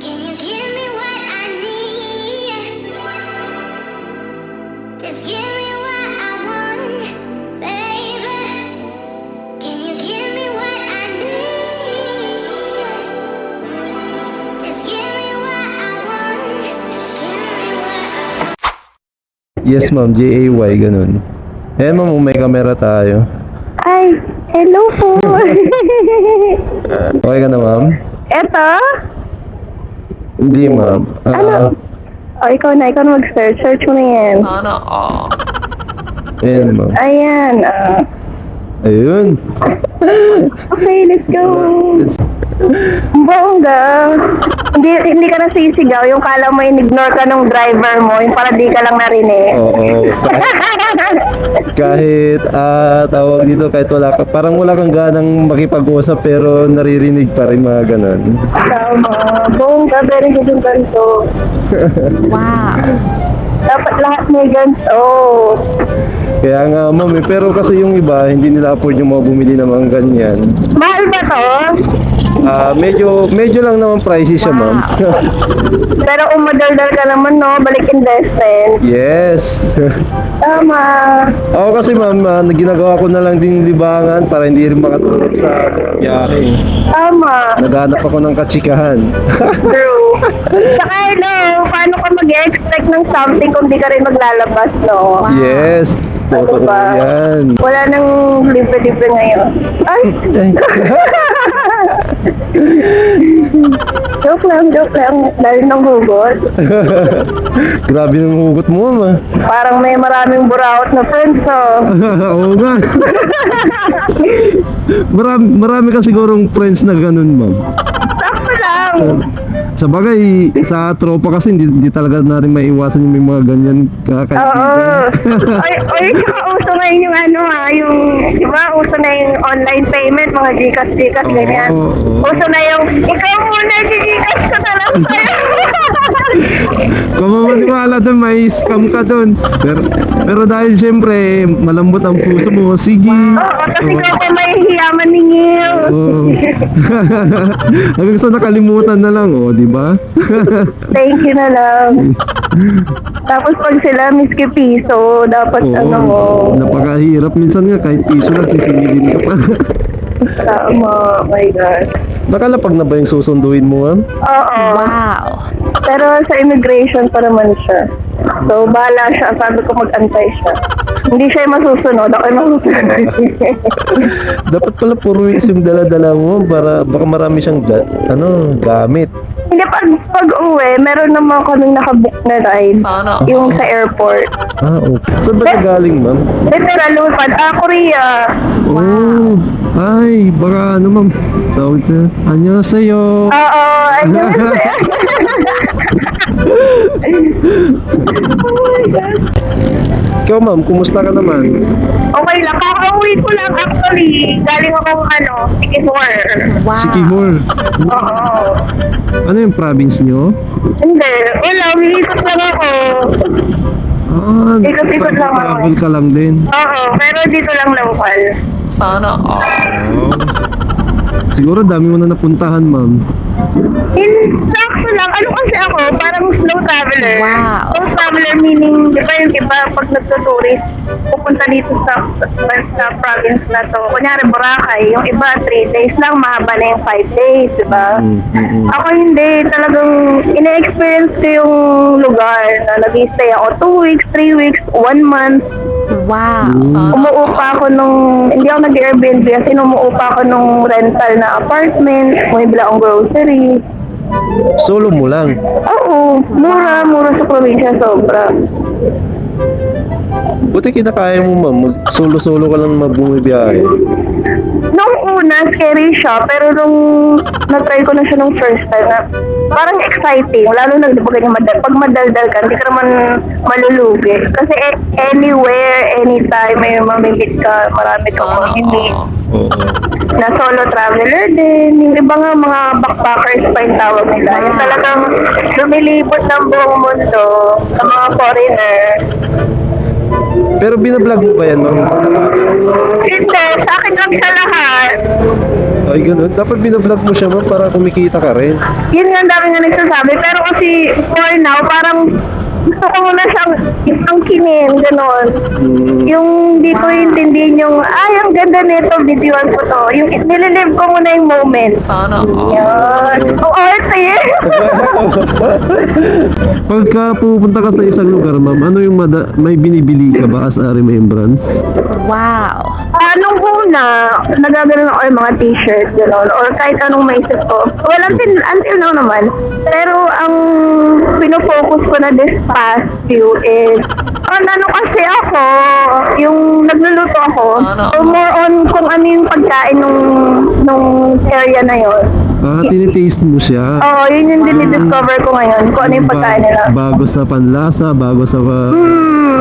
Can you give me what I need? Just give me what I want, baby. Can you give me what I need? Just give me what I want. Just give me what I want. Yes ma'am, J-A-Y, ganun. Ayan ma'am, may camera tayo. Ay, hello po. Okay ka na ma'am? Eto? Hindi ma'am. Ano? Ikaw na mag-search. Search mo na yan. Sana all. Ayan ma'am. Ayan. Ayun. Okay, let's go. Bongga. Hindi ka nasisigaw. Yung kala mo in-ignore ka nung driver mo. Yung para di ka lang narinig. Oo. Kahit tawag dito, kahit wala ka, parang wala kang ganang makipag-usap pero naririnig pa rin mga ganun. Tama. Bongga. Very good yung ganito. Wow. Dapat lahat may ganito. Kaya nga ma'am, pero kasi yung iba, hindi nila afford yung mga bumili ng mga ganyan. Mahal ba to? Medyo lang naman pricey siya ma'am. Pero umadaldal ka naman, no? Balik investment. Yes. Tama. Ako kasi ma'am, ginagawa ko na lang din libangan para hindi rin makatulog sa biyahe. Tama. Naghanap ako ng katsikahan. True. Saka hello, paano ka mag-expect ng something kung di ka rin maglalabas, no? Yes. Totoo ba? yan. Wala nang libre-libre ngayon. Ay! Ay. Joke lang. Dahil ng hugot. Grabe ng hugot mo ma'am. Parang may maraming buraot na friends, oh. Oo nga. Marami ka sigurong friends na ganun ma'am. Sakto lang. Sa bagay, sa tropa kasi hindi talaga na rin maiwasan yung may mga ganyan Oo. kakaibigan. Ay, saka uso ngayon yung yung, di ba, uso na yung online payment, mga Gcash, ganyan. Oo. Uso na yung, ikaw muna, Gcash ko na lang sa'yo. Kung mamaniwala doon, may scam ka doon. Pero dahil siyempre, malambot ang puso mo, sige. Oo, kasi ikaw pa may hiyaman ningil. Oo. Hanggang sa nakalimutan na lang, di ba? Thank you na lang. Tapos pag sila miski piso, dapat ano mo. Napakahirap. Minsan nga, kahit piso lang, sisingilin ka pa. Tama, oh my God. Nakalapag na ba yung susunduin mo, ma'am? Oo. Wow. Pero sa immigration pa naman siya. So, bahala siya. Sabi ko mag-antay siya. Hindi siya yung masusunod. Ako yung masusunod. Dapat pala puro yung dala-dala mo para baka marami siyang gamit. Hindi, pag uwi, meron naman kaming nakabook na ride. Sana all. Yung sa airport. Okay. Saan ba ka galing, ma'am? Literal, lumipad. Korea. Oh, ay, baka ma'am. Tawag na. Annyeonghaseyo. Oo, ayun. Oh my God. Ikaw, ma'am, kumusta ka naman? Okay lang, kakauwi ko lang actually. Galing akong Sikihor. Wow. Sikihor. Oo. Ano yung province nyo? Hindi, wala, umiikot lang ako. Ikot-ikot lang ako. Travel ka lang din. Oo, pero dito lang local. Sana all. Oh. Siguro dami mo na napuntahan, ma'am. Sakto lang, ano kasi ako, parang slow traveler. Wow. Slow traveler meaning, di ba yung iba pag nagtuturist, pupunta dito sa province na to. Kunyari Boracay, yung iba 3 days lang, mahaba na yung 5 days, di ba? Ako hindi, talagang ina-experience ko yung lugar na nag-stay ako 2 weeks, 3 weeks, 1 month. Wow. Sana Umuupa ako hindi ako nag-Airbnb kasi umuupa ako nung rental na apartment, bumibili akong groceries. Solo mo lang. Oo, mura sa probinsya, sobra. Buti kinakaya mo, ma'am. Solo-solo ka lang bumibiyahe. Nung una, scary siya, pero nung na-try ko na siya nung first time, parang exciting. Lalo na pag madaldal ka, hindi ka naman malulugi. Kasi anywhere, anytime, may mamimit ka, marami kang Sana mamimit. all. Oo. Na solo traveler din. Yung iba nga mga backpackers pa yung tawag nila. Yung talagang lumilibot ng buong mundo sa mga foreigner. Pero binablog mo ba yan, ma'am? Hindi, sa akin lang sa lahat. Ay, ganun. Dapat binablog mo siya, ma'am, para kumikita ka rin. Yun nga, ang dami nga nagsasabi. Pero kasi for now, parang gusto ko muna siyang angkinin, gano'n. Yung di ko intindihin yung, ay, ang ganda nito, videoan ko to. Yung nililive ko muna yung moment. Sana all. Yan. Ang arte eh. Pagka pupunta ka sa isang lugar, ma'am, ano yung may binibili ka ba as a remembrance? Wow. Nung una, nagaganon ako yung mga t-shirt, gano'n, or kahit anong maisip ko. Well, until now naman. Pero ang pinofocus ko na this past few is, ano kasi ako, yung nagluluto ako, so more on kung ano yung pagkain nung area na yon. Ah, tinitaste mo siya. Oo, yun yung dinidiscover ko ngayon, kung ano yung pagkain nila. Bago sa panlasa, bago sa...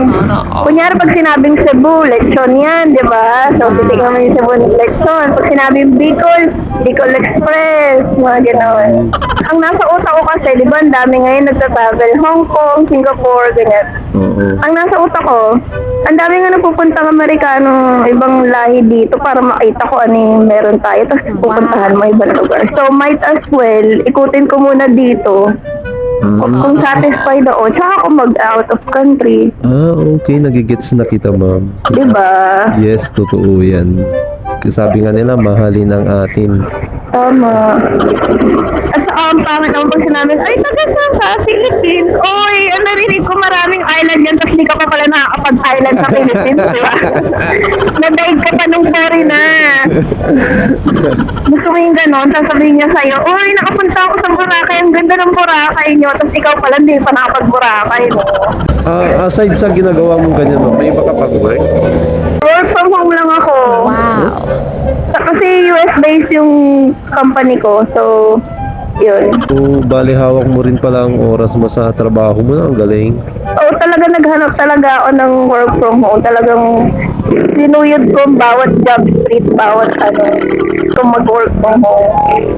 Sana all. Kunyari, pag sinabing Cebu, lechon yan, di ba? So, titignan mo yung Cebu ng lechon. Pag sinabing Bicol, Bicol Express, mga gano'n. Ang nasa utak ko kasi, di ba, ang dami ngayon nagta-travel, Hong Kong, Singapore, ganyan. Oo. Ang nasa utak ko, ang dami nga napupuntang Amerikano, ibang lahi dito para makita ko ano yung meron tayo, tapos pupuntahan mo ibang lugar. So, might as well, ikutin ko muna dito. Kung satisfied ako, tsaka ako mag-out of country. Ah, okay. Nagigets na kita, ma'am. Di ba? Yes, totoo yan. Kasi sabi nga nila, mahalin ang atin. Tama. At saka ang pangit naman pag sinabi, ay, taga saan ka? Philippines. Oy, ang narinig ko maraming island yan, tapos di ka pa pala nakakapag-island sa Philippines, di ba? Nadaig ka pa nung foreigner. Gusto mo yung ganon, sasabihin niya sa'yo, uy, nakapunta ako sa Boracay, ang ganda ng Boracay nyo, tapos ikaw pala hindi pa nakapag-Boracay mo. Aside sa ginagawa mong ganyan, ma'am, may iba ka pag-work? Work from home lang ako. Wow. Kasi US-based yung company ko, so, yun. So, bali hawak mo rin pala ang oras mo sa trabaho mo na. Ang galing. Oo, talaga naghanap talaga ako ng work from home. Talagang sinuyod ko bawat job street, bawat kung mag-work from home.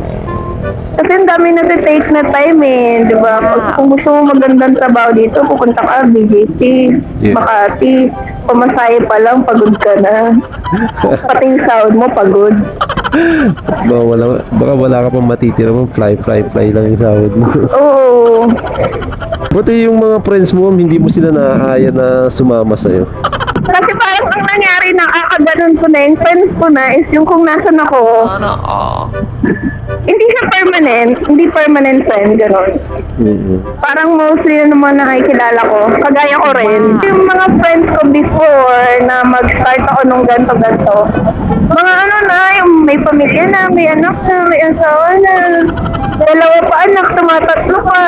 Kasi ang dami na-take na time eh, di ba? Kung gusto mo magandang trabaho dito, pupunta ka, BGC, Yeah. Makati, pamasahe pa lang, pagod ka na. Pati yung sahod mo, pagod. Baka wala ka pang matitira mo. Fly lang yung sahod mo. Oo. Buti yung mga friends mo, ma'am, hindi mo sila naahaya na sumama sa'yo. Kasi parang ang nangyari na kakaganon ko na yung friends ko na is yung kung nasan ako, Sana all. hindi siya hindi permanent friend, gano'n. Parang mostly yun naman nakikilala ko, kagaya ko rin. Yung mga friends ko before na mag-start ako nung ganto-ganto, mga yung may pamilya na, may anak na, may asawa na, dalawa pa anak, tumatatlo pa.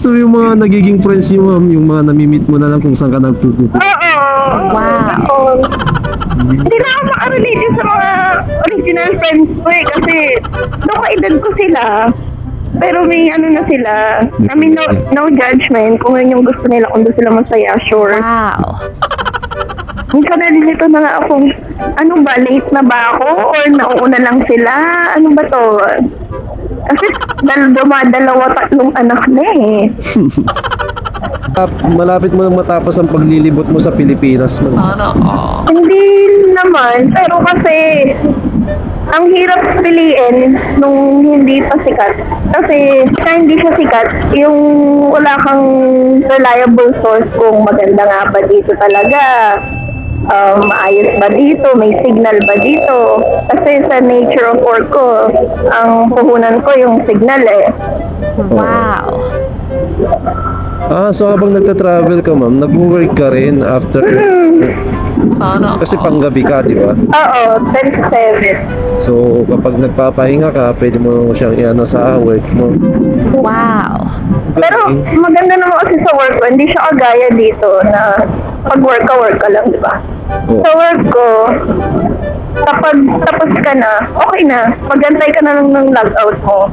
So yung mga nagiging friends niyo, ma'am, yung mga namimit mo na lang kung saan ka nagpupunta. Oo. Wow. Hindi na ako makarelate sa mga original friends ko eh, kasi edad ko sila. Pero may na sila. I mean, no judgment. Kung yun yung gusto nila, kung doon sila masaya, sure. Wow. Minsan nalilito na nga akong, ano ba, late na ba ako? Or nauuna lang sila? Ano ba to? Kasi dumadalawa, tatlong anak na eh. Malapit mo nang matapos ang paglilibot mo sa Pilipinas, ma'am. Sana all. Hindi naman, pero kasi ang hirap piliin nung hindi pa sikat. Kasi hindi siya sikat, yung wala kang reliable source kung maganda nga ba dito talaga. Maayos ba dito? May signal ba dito? Kasi sa nature of work ko, ang puhunan ko yung signal eh. Wow. So habang nagta-travel ka, ma'am, nag-work ka rin after... Sana Kasi all. panggabi ka, di ba? Oo, 10-7. So kapag nagpapahinga ka, pwede mo siyang i-ano sa work mo. Wow. Pero maganda naman kasi sa work ko, hindi siya kagaya dito na pag work ka lang, di ba? Oh. Sa work ko, kapag tapos ka na, okay na. Magantay ka na lang ng logout mo.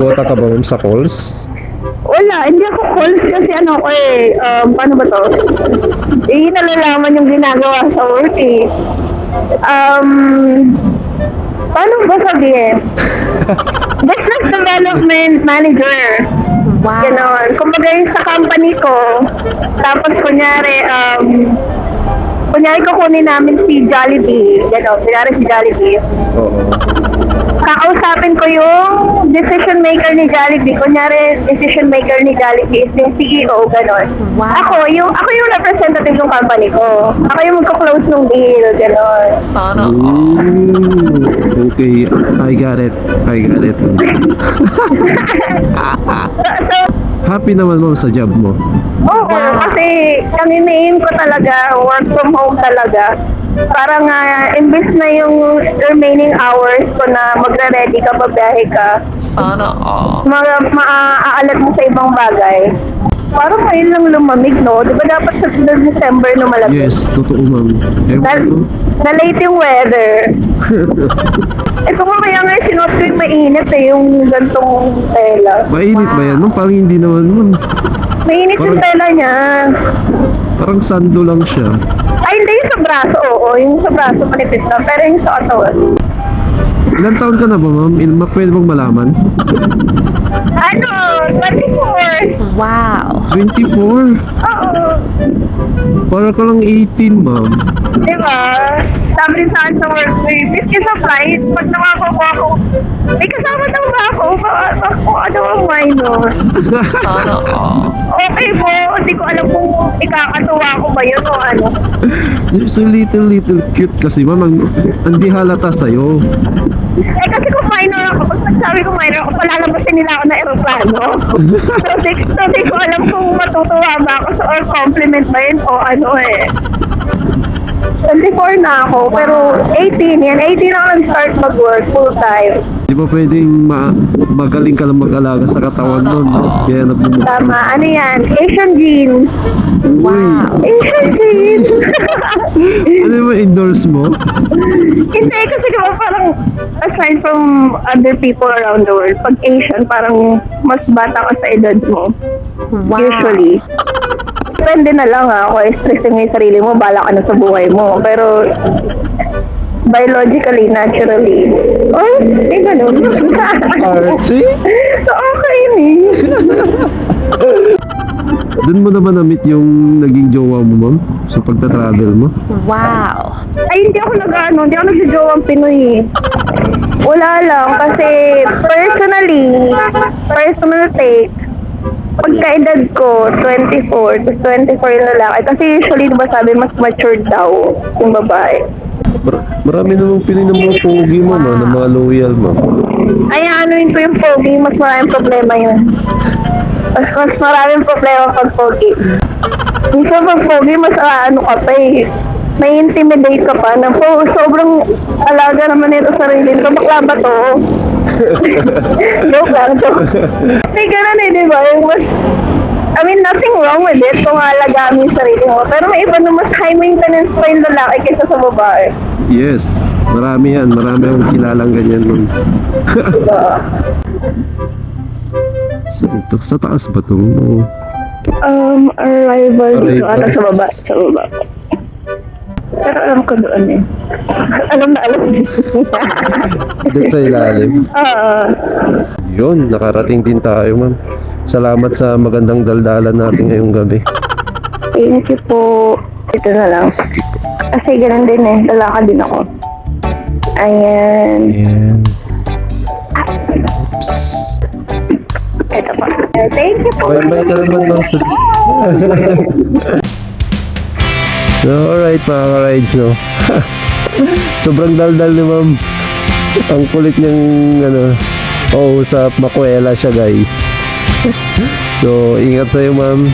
Quota ka ba, ma'am, sa calls? Wala, hindi ako calls kasi ko paano ba to? Nalalaman yung ginagawa sa work eh. Paano ba sabihin? Business Development Manager. Wow. Ganon. Kumbaga yung sa company ko, tapos kunyari, kunyari kukunin namin si Jollibee, gano'n, kunyari si Jollibee. Oo. Kakausapin ko yung decision maker ni Jollibee. Kunyari, decision maker ni Jollibee is yung CEO, gano'n. Wow. Ako yung representative ng company ko. Ako yung magko-close ng deal, gano'n. Sana all. Okay, I got it. So, Happy naman ma'am sa job mo. oo, kasi kaninain ko talaga, work from home talaga. Para nga, imbes na yung remaining hours ko na magre-ready ka, babiyahe ka, Sana all. maaalat mo sa ibang bagay. Parang ngayon lang lumamig, no? Di ba dapat sa December na malamig? Yes, totoo ma'am. Na-late yung weather. Ito nga kaya nga sinuot ko yung mainit yung gantong tela. Mainit ba yan ma'am? Parang hindi naman ma'am. Mainit yung tela niya. Parang sando lang siya. Ay, hindi yung sa braso, oo. Yung sa braso manipis lang. Pero yung sa katawan. Ilan taon ka na ba ma'am? Pwede bang malaman? Ano? 24. Wow. 24? Oo. Para ka lang 18 ma'am. Diba? Sabi rin sa akin sa work ko, biscuit sa flight, pag nakakuha ko, may kasama daw ba ako? Ano ang minor? Sana all. Okay po, hindi ko alam kung ikakatuwa ko ba yun o ano. You're so little cute kasi ma'am. Hindi halata sa'yo. Eh kasi kung minor ako, pag nagsabi ko minor ako, palalabasin nila ako ng aeroplano. So di ko alam kung matutuwa ba ako or compliment ba yun o ano eh. 24 na ako, pero 18 yan. 18 ako nag-start mag-work full time. Di ba pwedeng magaling ka lang mag-alaga sa katawan nun, no? Kaya nagmumukha. Tama, ano yan? Asian genes. Wow. Asian genes. Ano yung endorse mo? Hindi, kasi diba parang aside from other people around the world, pag Asian, parang mas bata ka sa edad mo. Wow. Usually. Depende na lang kung stressin mo yung sarili mo, bala ka na sa buhay mo. Pero, biologically, naturally, oh, may ganun. Artsy? So, okay ni. Doon mo naman na-meet yung naging jowa mo, ma'am? Sa pagta-travel mo? Wow. Ay, hindi ako hindi ako nagsijowang Pinoy eh. Wala lang, kasi personal take, pagkaedad ko, 24, tapos 24 yung lalaki. Kasi usually, diba sabi, mas matured daw yung babae. Marami namang Pinoy ng mga pogi, ma'am, ng mga loyal, ma'am. Ay, ano yun po yung pogi, mas maraming problema yun. Mas maraming problema pag pogi. Minsan pag pogi, mas ano ka pa eh. May intimidate ka pa na po, sobrang alaga naman ito sa sarili. So, bakla ba to? Joke lang, joke. Kasi ganun eh, di ba? Yung mas, I mean, nothing wrong with it kung alagaan mo yung sarili mo. Pero may iba na mas high maintenance pa yung lalaki kaysa sa babae. Yes. Marami yan. Marami akong kilalang ganyan, ma'am. So, ito, sa taas ba ito? Arrival dito Arrival. ata sa baba. Sa baba. Pero alam ko doon eh. Alam na alam. Doon sa ilalim. Yun, nakarating din tayo, ma'am. Salamat sa magandang daldalan natin ngayong gabi. Thank you po. Ito na lang. Kasi ganun din eh. Lalakad din ako. Ayan. Ayan. Ito pa. Thank you po. Bye-bye ka naman, ma'am. So, alright mga ka-rides, no? Sobrang daldal ni ma'am. Ang kulit niyang, usap, makuwela siya, guys. So, ingat sa'yo, ma'am.